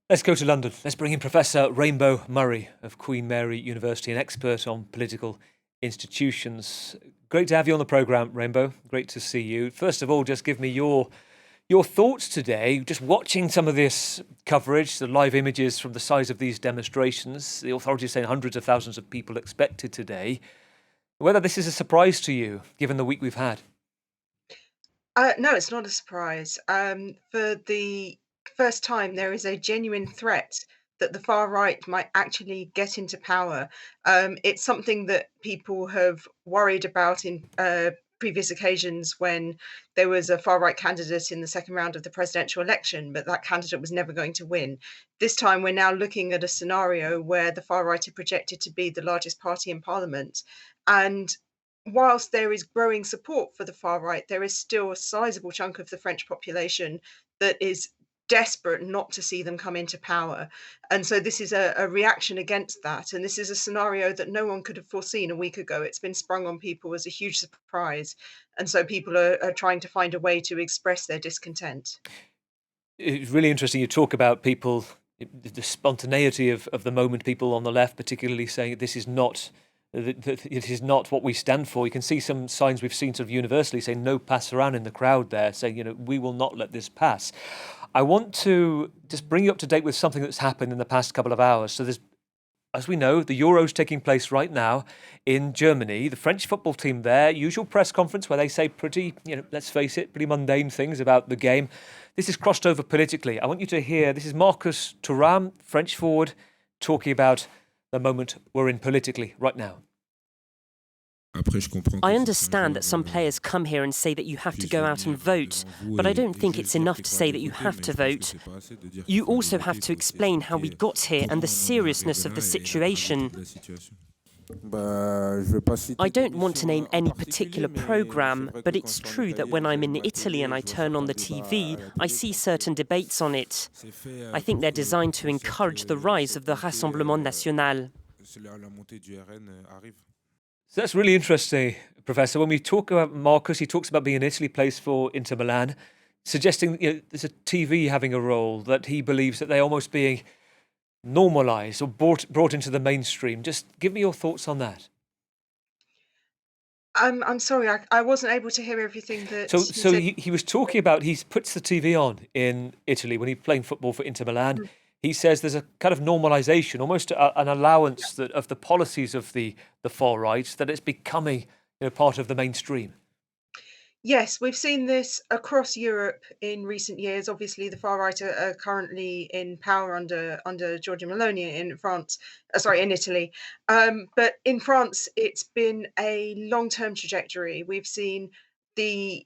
Let's go to London. Let's bring in Professor Rainbow Murray of Queen Mary University, an expert on political institutions. Great to have you on the programme, Rainbow. Great to see you. First of all, just give me your thoughts today, just watching some of this coverage, the live images from the size of these demonstrations, the authorities saying hundreds of thousands of people expected today, whether this is a surprise to you, given the week we've had. No, it's not a surprise. For the first time, there is a genuine threat that the far right might actually get into power. It's something that people have worried about in previous occasions when there was a far right candidate in the second round of the presidential election, but that candidate was never going to win. This time, we're now looking at a scenario where the far right are projected to be the largest party in parliament. And whilst there is growing support for the far right, there is still a sizable chunk of the French population that is desperate not to see them come into power. And so this is a reaction against that. And this is a scenario that no one could have foreseen a week ago. It's been sprung on people as a huge surprise. And so people are trying to find a way to express their discontent. It's really interesting. You talk about people, the spontaneity of the moment, people on the left, particularly saying this is not. It is not what we stand for. You can see some signs we've seen sort of universally saying no passerán in the crowd there, saying, we will not let this pass. I want to just bring you up to date with something that's happened in the past couple of hours. So there's, as we know, the Euros taking place right now in Germany. The French football team there, usual press conference where they say pretty, let's face it, pretty mundane things about the game. This is crossed over politically. I want you to hear, this is Marcus Thuram, French forward, talking about the moment we're in politically right now. I understand that some players come here and say that you have to go out and vote, but I don't think it's enough to say that you have to vote. You also have to explain how we got here and the seriousness of the situation. I don't want to name any particular programme, but it's true that when I'm in Italy and I turn on the TV, I see certain debates on it. I think they're designed to encourage the rise of the Rassemblement National. So that's really interesting, Professor. When we talk about Marcus, he talks about being in Italy, plays for Inter Milan, suggesting there's a TV having a role, that he believes that they're almost being normalised or brought into the mainstream. Just give me your thoughts on that. I'm sorry, I wasn't able to hear everything that So, he so said. he was talking about he puts the TV on in Italy when he's playing football for Inter Milan. He says there's a kind of normalisation, almost an allowance that of the policies of the far right, that it's becoming part of the mainstream. Yes, we've seen this across Europe in recent years. Obviously, the far right are currently in power under Giorgia Meloni in France, sorry, in Italy. But in France, it's been a long-term trajectory. We've seen the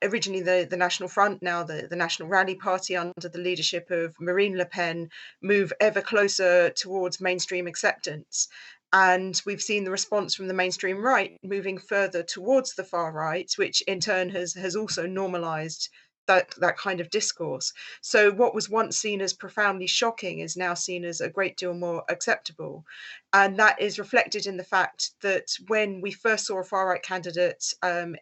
originally the National Front, now the National Rally Party under the leadership of Marine Le Pen, move ever closer towards mainstream acceptance. And we've seen the response from the mainstream right moving further towards the far right, which in turn has also normalized that kind of discourse. So what was once seen as profoundly shocking is now seen as a great deal more acceptable. And that is reflected in the fact that when we first saw a far right candidate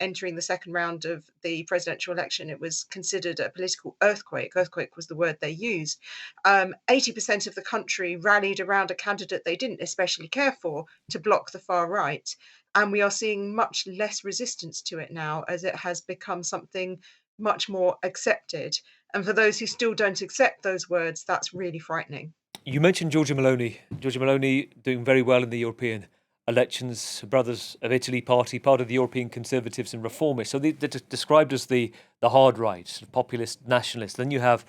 entering the second round of the presidential election, it was considered a political earthquake. Earthquake was the word they used. 80% of the country rallied around a candidate they didn't especially care for to block the far right. And we are seeing much less resistance to it now as it has become something much more accepted. And for those who still don't accept those words, that's really frightening. You mentioned Giorgia Meloni. Giorgia Meloni doing very well in the European elections. Brothers of Italy party, part of the European Conservatives and Reformists. So they're described as the hard right, sort of populist nationalists. Then you have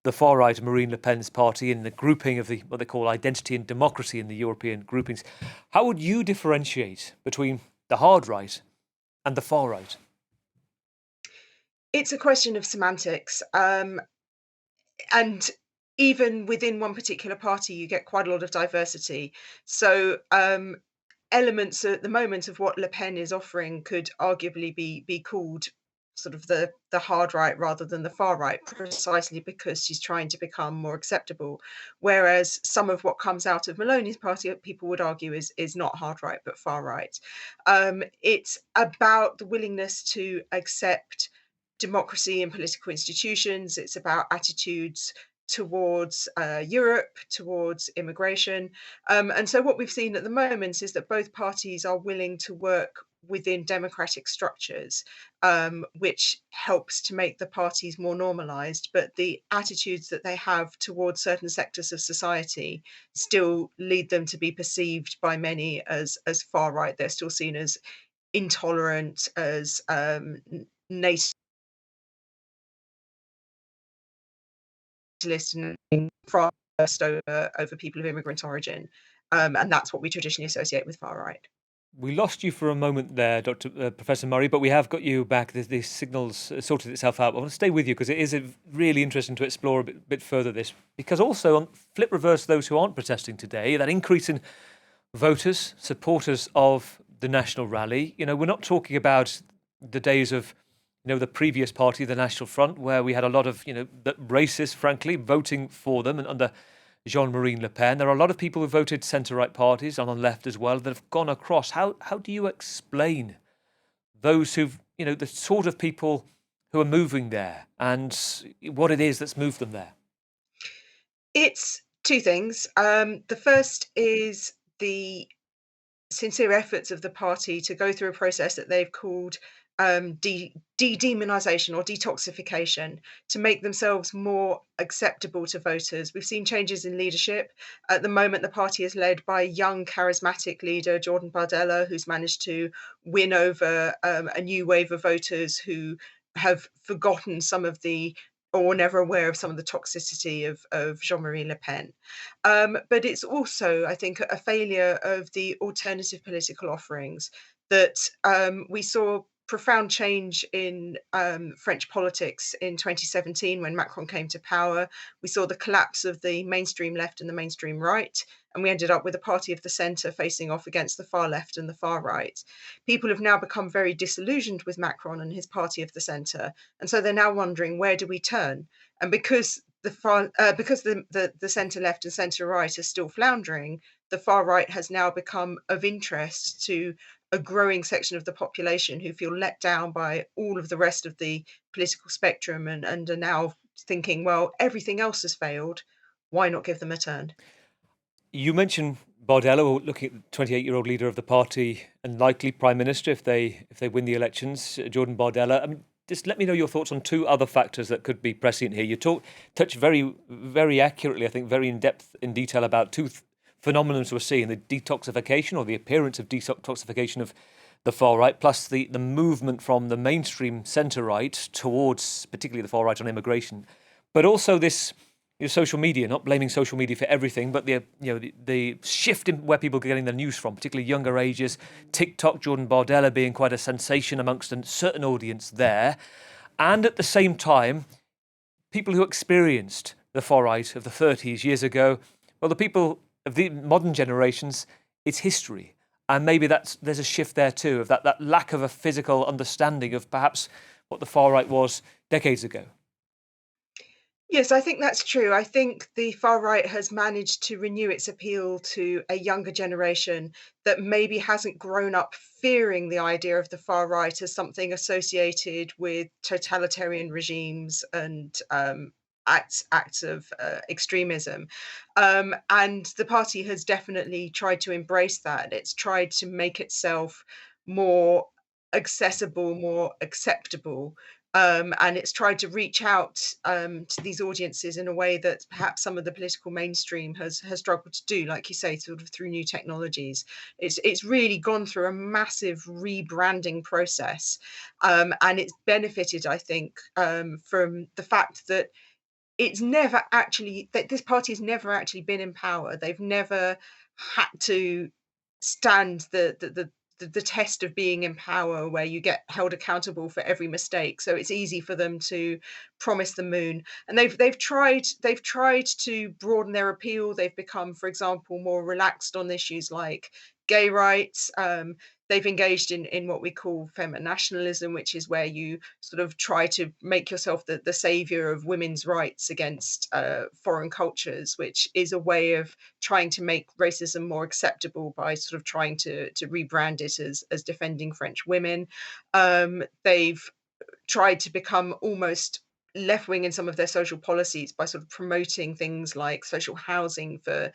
the far right, Marine Le Pen's party, in the grouping of the what they call identity and democracy in the European groupings. How would you differentiate between the hard right and the far right? It's a question of semantics. And even within one particular party, you get quite a lot of diversity. So elements at the moment of what Le Pen is offering could arguably be called sort of the hard right rather than the far right, precisely because she's trying to become more acceptable. Whereas some of what comes out of Maloney's party, people would argue, is not hard right but far right. It's about the willingness to accept democracy and political institutions. It's about attitudes towards Europe, towards immigration. And so what we've seen at the moment is that both parties are willing to work within democratic structures, which helps to make the parties more normalized. But the attitudes that they have towards certain sectors of society still lead them to be perceived by many as far right. They're still seen as intolerant, as nationalist and first over people of immigrant origin. And that's what we traditionally associate with far right. We lost you for a moment there, Professor Murray, but we have got you back. The signals sorted itself out. I want to stay with you because it is really interesting to explore a bit further this. Because also, on flip reverse, those who aren't protesting today, that increase in voters, supporters of the National Rally, we're not talking about the days of, the previous party, the National Front, where we had a lot of, the racists, frankly, voting for them and under Jean-Marie Le Pen. There are a lot of people who voted centre-right parties on the left as well that have gone across. How do you explain those who've, the sort of people who are moving there and what it is that's moved them there? It's two things. The first is the sincere efforts of the party to go through a process that they've called de-demonization or detoxification to make themselves more acceptable to voters. We've seen changes in leadership. At the moment, the party is led by a young, charismatic leader, Jordan Bardella, who's managed to win over a new wave of voters who have forgotten some of the or never aware of some of the toxicity of Jean-Marie Le Pen. But it's also, I think, a failure of the alternative political offerings that we saw profound change in French politics in 2017 when Macron came to power. We saw the collapse of the mainstream left and the mainstream right, and we ended up with a party of the centre facing off against the far left and the far right. People have now become very disillusioned with Macron and his party of the centre, and so they're now wondering, where do we turn? And because the centre left and centre right are still floundering, the far right has now become of interest to a growing section of the population who feel let down by all of the rest of the political spectrum and are now thinking, well, everything else has failed. Why not give them a turn? You mentioned Bardella, looking at the 28-year-old leader of the party and likely prime minister if they win the elections, Jordan Bardella. I mean, just let me know your thoughts on two other factors that could be prescient here. You touch very, very accurately, I think, very in depth, in detail about two phenomena we're seeing: the detoxification or the appearance of detoxification of the far right, plus the movement from the mainstream centre right towards particularly the far right on immigration, but also this social media. Not blaming social media for everything, but the shift in where people are getting their news from, particularly younger ages. TikTok, Jordan Bardella being quite a sensation amongst a certain audience there, and at the same time, people who experienced the far right of the 30s years ago. Well, the people of the modern generations, it's history. And maybe there's a shift there too, of that lack of a physical understanding of perhaps what the far right was decades ago. Yes, I think that's true. I think the far right has managed to renew its appeal to a younger generation that maybe hasn't grown up fearing the idea of the far right as something associated with totalitarian regimes and acts of extremism. And the party has definitely tried to embrace that. It's tried to make itself more accessible, more acceptable. And it's tried to reach out to these audiences in a way that perhaps some of the political mainstream has struggled to do, like you say, sort of through new technologies. It's really gone through a massive rebranding process, and it's benefited, I think, from the fact that this party has never actually been in power. They've never had to stand the test of being in power where you get held accountable for every mistake. So it's easy for them to promise the moon. And they've tried to broaden their appeal. They've become, for example, more relaxed on issues like gay rights. They've engaged in what we call feminationalism, which is where you sort of try to make yourself the savior of women's rights against foreign cultures, which is a way of trying to make racism more acceptable by sort of trying to rebrand it as defending French women. They've tried to become almost left wing in some of their social policies by sort of promoting things like social housing for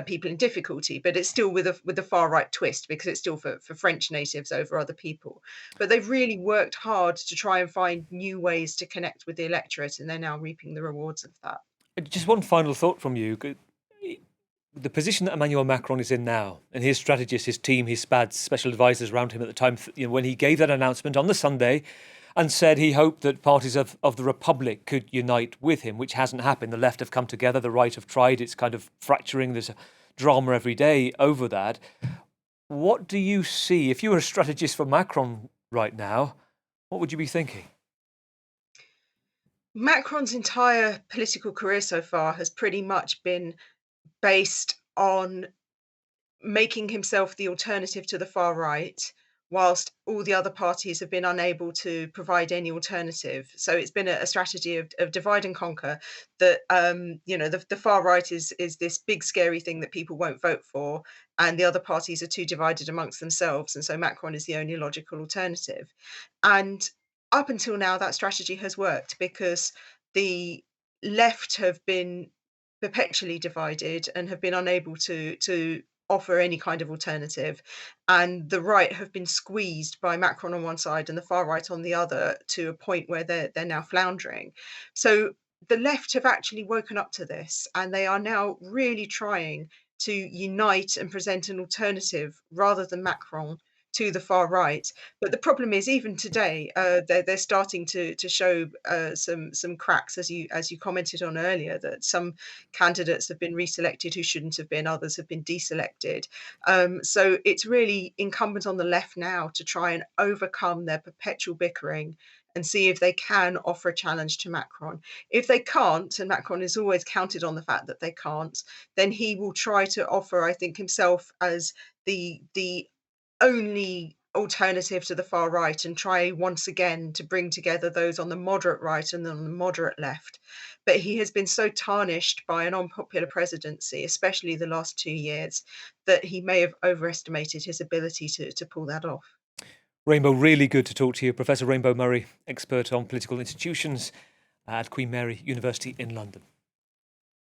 people in difficulty, but it's still with a far right twist, because it's still for French natives over other people. But they've really worked hard to try and find new ways to connect with the electorate, and they're now reaping the rewards of that. Just one final thought from you. The position that Emmanuel Macron is in now, and his strategists, his team, his SPADs, special advisors around him at the time, when he gave that announcement on the Sunday and said he hoped that parties of the Republic could unite with him, which hasn't happened. The left have come together, the right have tried. It's kind of fracturing. There's a drama every day over that. What do you see? If you were a strategist for Macron right now, what would you be thinking? Macron's entire political career so far has pretty much been based on making himself the alternative to the far right, whilst all the other parties have been unable to provide any alternative. So it's been a strategy of divide and conquer. That the far right is this big scary thing that people won't vote for, and the other parties are too divided amongst themselves, and so Macron is the only logical alternative. And up until now, that strategy has worked, because the left have been perpetually divided and have been unable to offer any kind of alternative, and the right have been squeezed by Macron on one side and the far right on the other, to a point where they're now floundering. So the left have actually woken up to this, and they are now really trying to unite and present an alternative rather than Macron to the far right. But the problem is, even today, they're starting to show some cracks, as you commented on earlier, that some candidates have been reselected who shouldn't have been, others have been deselected. So it's really incumbent on the left now to try and overcome their perpetual bickering and see if they can offer a challenge to Macron. If they can't, and Macron is always counted on the fact that they can't, then he will try to offer, I think, himself as the only alternative to the far right, and try once again to bring together those on the moderate right and on the moderate left. But he has been so tarnished by an unpopular presidency, especially the last 2 years, that he may have overestimated his ability to pull that off. Rainbow, really good to talk to you. Professor Rainbow Murray, expert on political institutions at Queen Mary University in London.